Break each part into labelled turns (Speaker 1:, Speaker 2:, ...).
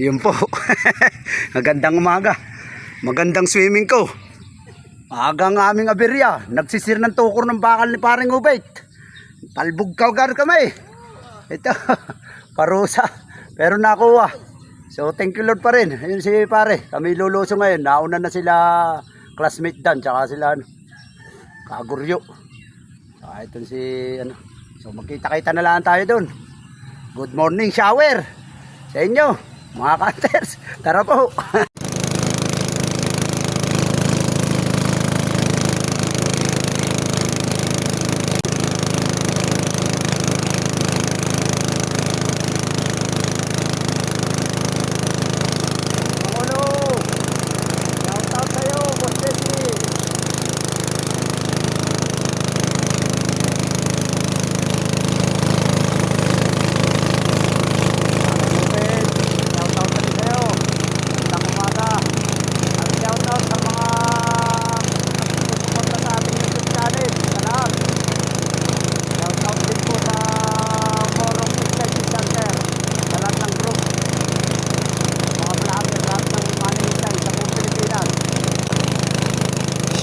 Speaker 1: Yun po. Magandang umaga. Magandang swimming ko. Maagang aming aberya. Nagsisir ng tukor ng bakal ni paring Ubait. Talbog kaugar kami. Ito. Parusa. Pero nakuha. So thank you Lord pa rin. Ayun si pare. Kami luluso ngayon. Nauna na sila classmate Dan. Tsaka sila Kaguryo. Saka ito si So magkita-kita na lang tayo doon. Good morning shower sa inyo mga cutters. Tara po.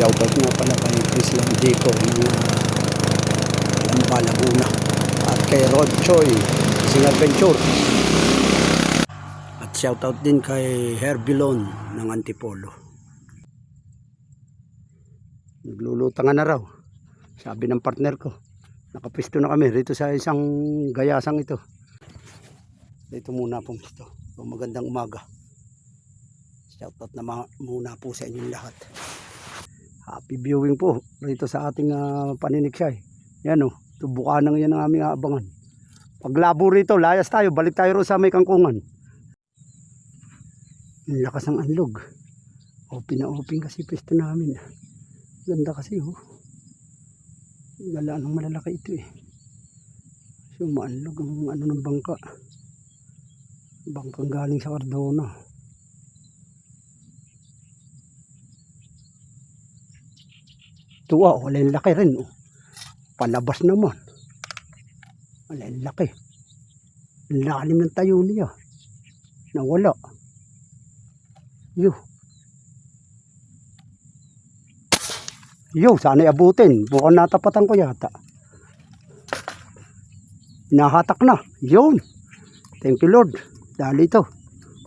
Speaker 1: Shoutout nga pala kay Chris Landico ng Lamba, Laguna at kay Rod Choi Sing Adventure at shoutout din kay Herbilon ng Antipolo. Naglulutangan na raw, sabi ng partner ko. Nakapisto na kami rito sa isang gayasang ito. Dito muna po ito. So, magandang umaga. Shoutout na muna po sa inyong lahat. Happy viewing po rito sa ating paniniksay. Yan o, tubukanang yan ang aming aabangan. Paglabo rito, layas tayo, balik tayo rin sa may kangkungan. Ang lakas ng anlog. Open na open kasi pwesto namin. Ganda kasi oh. Galaan ng malalaki ito eh. So maanlog ang ng bangka. Bangkang galing sa Cardona. Tuwa, wala yung laki rin. Oh. Palabas naman. Wala yung laki. Ang lalim ng tayo niya. Nawala. Sana'y abutin. Mukhang natapatan ko yata. Nahatak na. Yun. Thank you Lord. Dali ito.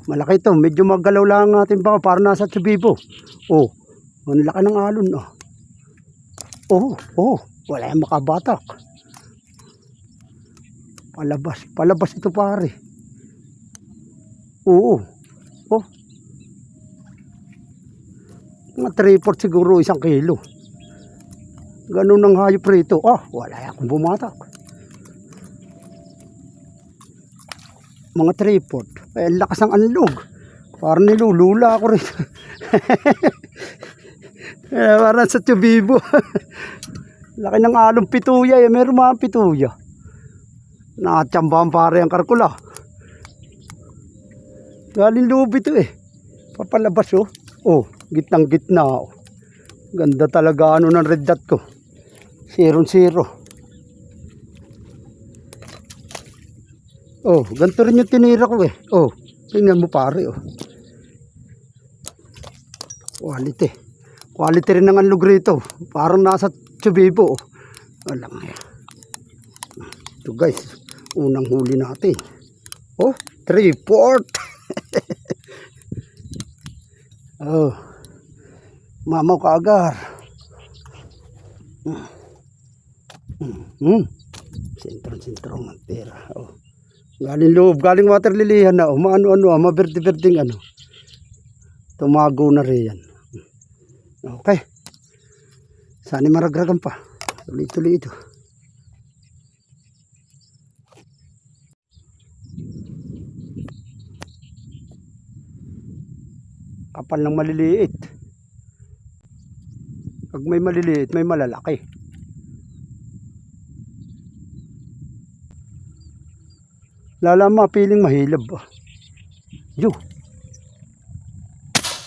Speaker 1: Malaki ito. Medyo maggalaw lang ang ating baka para nasa Chubibo. Oh, ang laki ng alon. Wala yung makabatak. Palabas ito pare. Mga 3/4 siguro 1 kilo. Ganun ang hayop rito. Wala akong bumatak. Mga 3/4. Ay, lakas ng anlog. Parang nilulula ako rito. Parang sa Chubibo. Laki ng along pituya eh. Meron mga pituya. Nakatsambahan pare ang karkula. Galing lubi ito eh. Papalabas oh. Gitnang gitna oh. Ganda talaga ng red dot ko. 0-0. Ganito rin yung tinira ko eh. Tingnan mo pare oh. Quality rin ng anlog rito. Parang nasa Chubibo. Wala nga. Ito guys. Unang huli natin. 3/4. Mamaw kaagar. Sentro ng tira. Galing loob. Galing water lilihan na. Maberde-berding Tumago na rin yan. Okay. Sana maragragan pa. Tuloy-tuloy ito. Kapal ng maliliit. Pag may maliliit, may malalaki. Lalama, piling mahilab.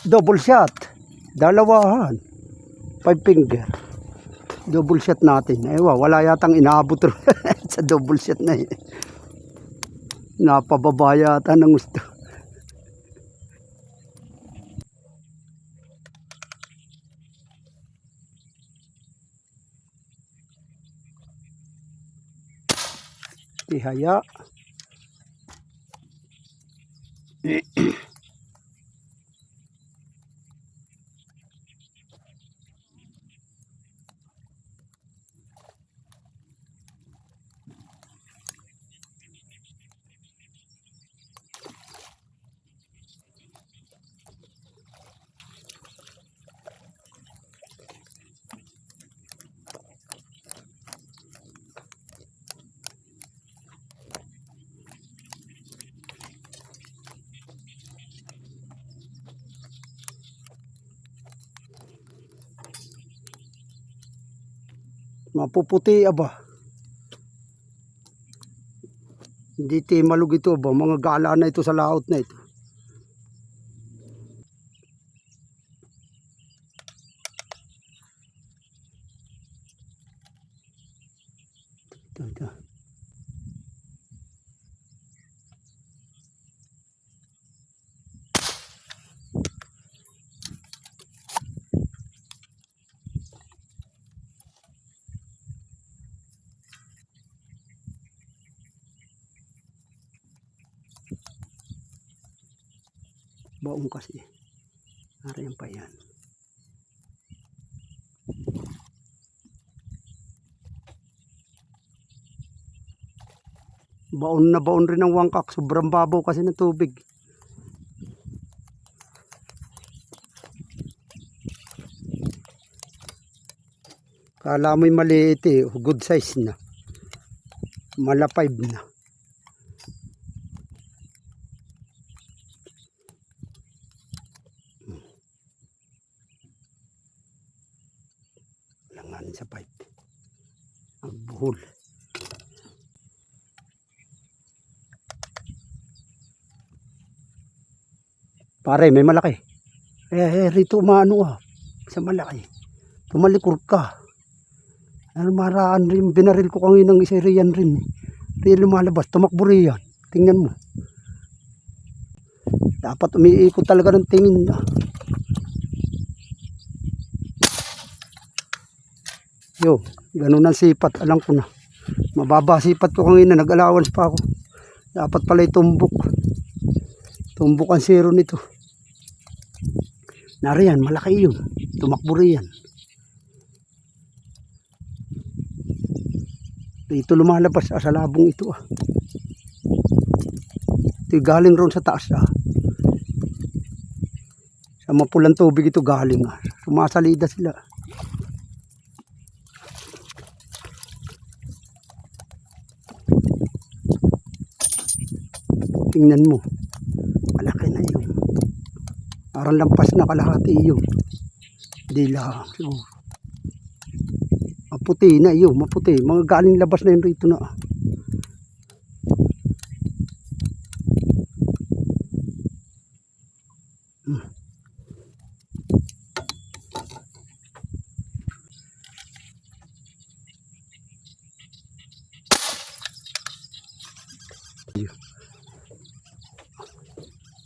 Speaker 1: Double shot. Dalawahan. 5 finger. Double shot natin. Wala yatang inaabot sa double shot na yun. Napababa yata ng gusto. Tihaya. Mapuputi aba. Hindi timalog ito ba? Mga gala na ito sa laot na ito. Ito. Baong kasi. Narayan pa yan. Baon na baon rin ang wangkak. Sobrang babaw kasi ng tubig. Kala mo'y maliit eh. Good size na. Mala 5 na. Langanin sa pipe. Ang buhol. Pare, may malaki. Rito umano ah. Sa malaki. Tumalikor ka. Ano maraan rin. Binaril ko kanginang isa riyan rin. Riyan lumalabas. Tumakbo riyan. Tingnan mo. Dapat umiikot talaga ng tingin. Yo, ganun ang sipat. Alam ko na. Mababa sipat ko kanina. Nag-allowance pa ako. Dapat pala itumbok. Tumbok ang zero nito. Nariyan, malaki yun. Tumakbo riyan. Dito lumalabas sa labong ito ah. Ito galing ron sa taas ah. Sa mapulang tubig ito galing ah. Sumasalida sila. Tingnan mo. Malaki na yun. Parang lampas na kalahati yun. Hindi lang. Maputi na yun. Maputi. Mga galing labas na yun rito na.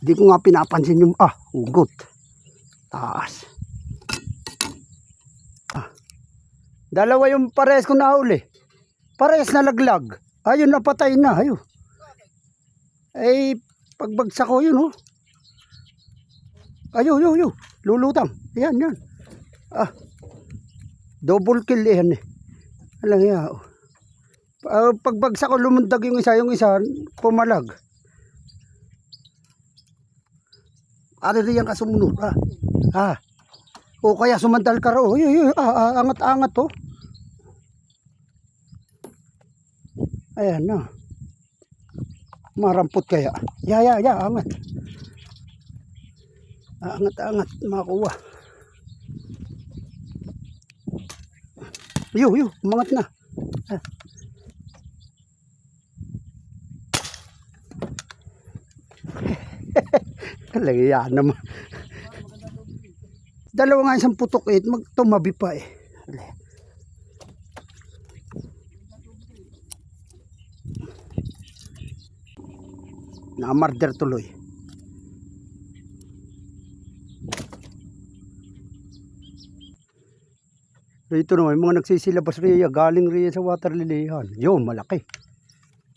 Speaker 1: Hindi ko nga pinapansin yung ugot. Taas. Dalawa yung pares ko nahuli. Pares na laglag. Ayun, napatay na. Ayun. Ay, pagbagsak ko yun, oh. Ayun. Lulutang. Yan. Double kill yan eh. Alang yan, oh. Pagbagsak ko, lumundag yung isa pumalag. Ari riyan ka sumunod. O kaya sumandal ka ro. Angat-angat to. Ayan na. Marampot kaya. Ya, angat. Angat, makuha. Umangat na. Talaga naman. Dalawa nga isang putok tumabi pa eh. Na-murder tuloy. Rito naman, mga nagsisilabas riya, galing riya sa water lilihan. Yun, malaki.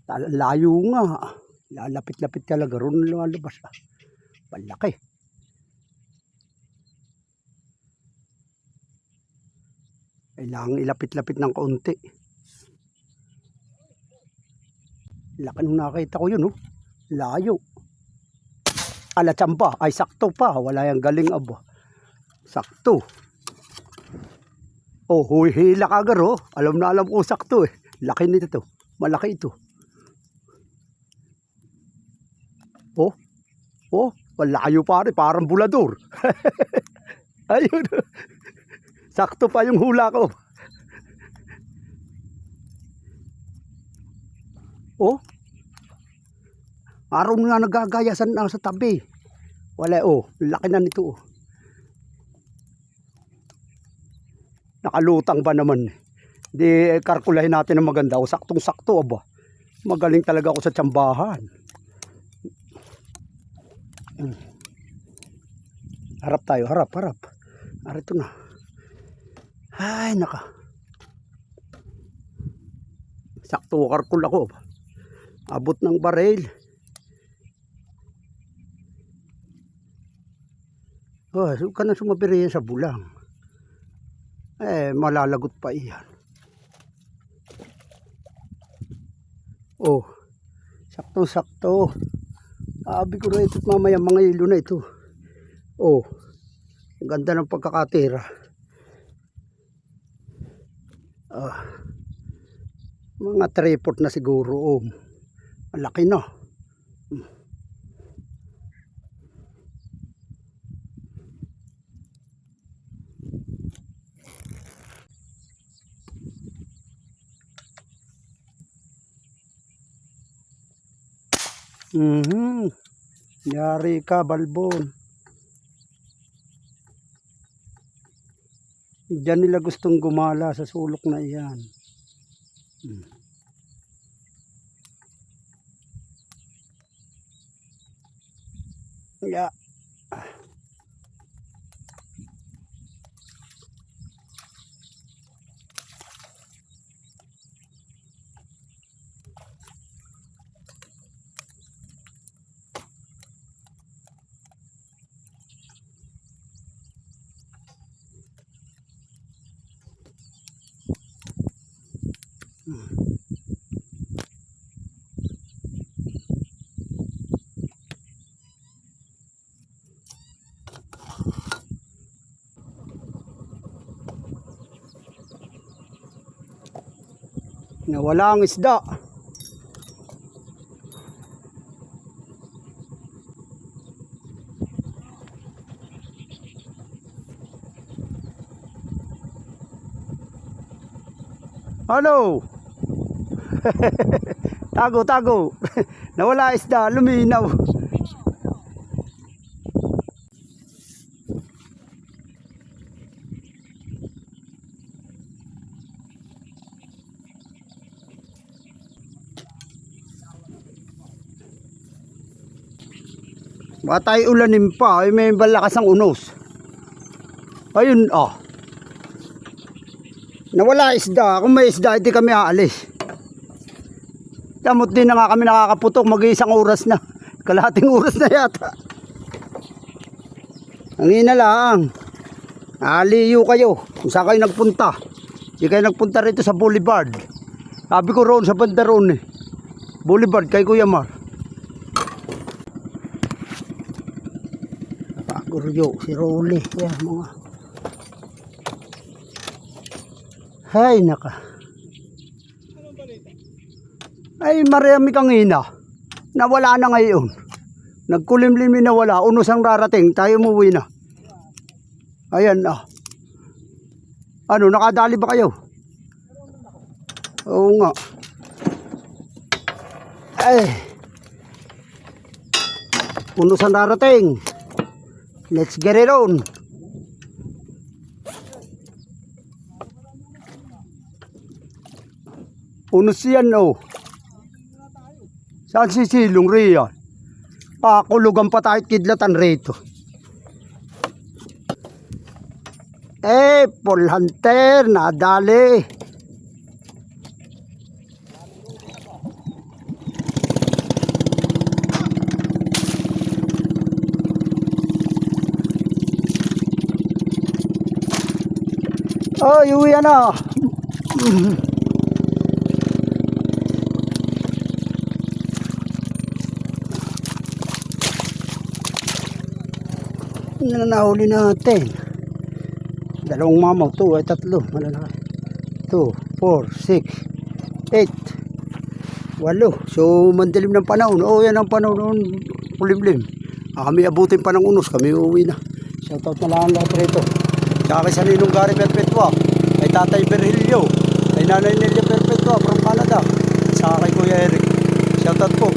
Speaker 1: Layo nga. Lalapit-lapit talaga. Roon lumalabas. Malaki. Kailangan ilapit-lapit ng kaunti. Laki nung nakita ko yun, oh. Layo. Alatsamba. Ay, sakto pa. Wala yung galing, abo. Sakto. Oh, hila ka agad, oh. Alam na alam ko sakto, eh. Laki nito to. Malaki ito. Oh. Oh, malayo pare. Parang bulador. Ayun. Sakto pa yung hula ko. Oh. Araw nga nagagaya sa tabi. Wala, oh. Laki na nito, oh. Nakalutang ba naman? Di kalkulahin natin ng maganda. O saktong-sakto, aba. Magaling talaga ako sa tsambahan. Harap tayo, harap. Arito na. Ay, naka. Sakto karkul ako. Abot ng baril. Oh, so ka na sumabiri sa bulang. Malalagot pa iyan. Oh, sakto-sakto. Sabi ko na ito mamaya mga ilo na ito. Oh, ang ganda ng pagkakatira. Mga 3/4 na siguro. Oh, malaki na. Yari ka, balbon. Diyan nila gustong gumala sa sulok na iyan. Yeah. Nawala ang isda. Hello. Tago. Nawala isda, luminaw. Baka tayo ulanin pa, ay may balakas ang unos. Ayun, oh. Nawala isda. Kung may isda, hindi kami aalis. Damot din na nga kami nakakaputok. Mag-iisang oras na. Kalahating oras na yata. Ang ina lang. Aliyo kayo. Kung saan kayo nagpunta. Hindi kayo nagpunta rito sa Boulevard. Sabi ko roon sa banda roon, eh. Boulevard kay Kuya Mar. Guryo, si Rolly. Yan, mga. Hay, naka. Ay, marami kang ina. Nawala na ngayon. Nagkulimlim na wala. Unos ang rarating. Tayo umuwi na. Ayan, ah. Ano, nakadali ba kayo? Oo nga. Ay. Unos ang rarating. Let's get it on. Unos yan, oh. Saan si Silong riyan? Pakulugan pa tayo kidlatan rito. Paul Hunter, nadali. Ay, uwi na. Yan na nahuli natin. Dalawang mamaw, 2 ay 3, malalaki. 2, 4, 6, 8, 8. So mandilim ng panahon. Oh, yan ang panahon noon, kulimlim. Kami abutin pa ng unos, kami uuwi na. Shoutout na lang lahat rito. Tsaka kay Saninong Gary Perpetua, kay Tatay Berhilio, kay Nanay Nelia Perpetua from Canada, saka kay Kuya Eric. Shoutout po.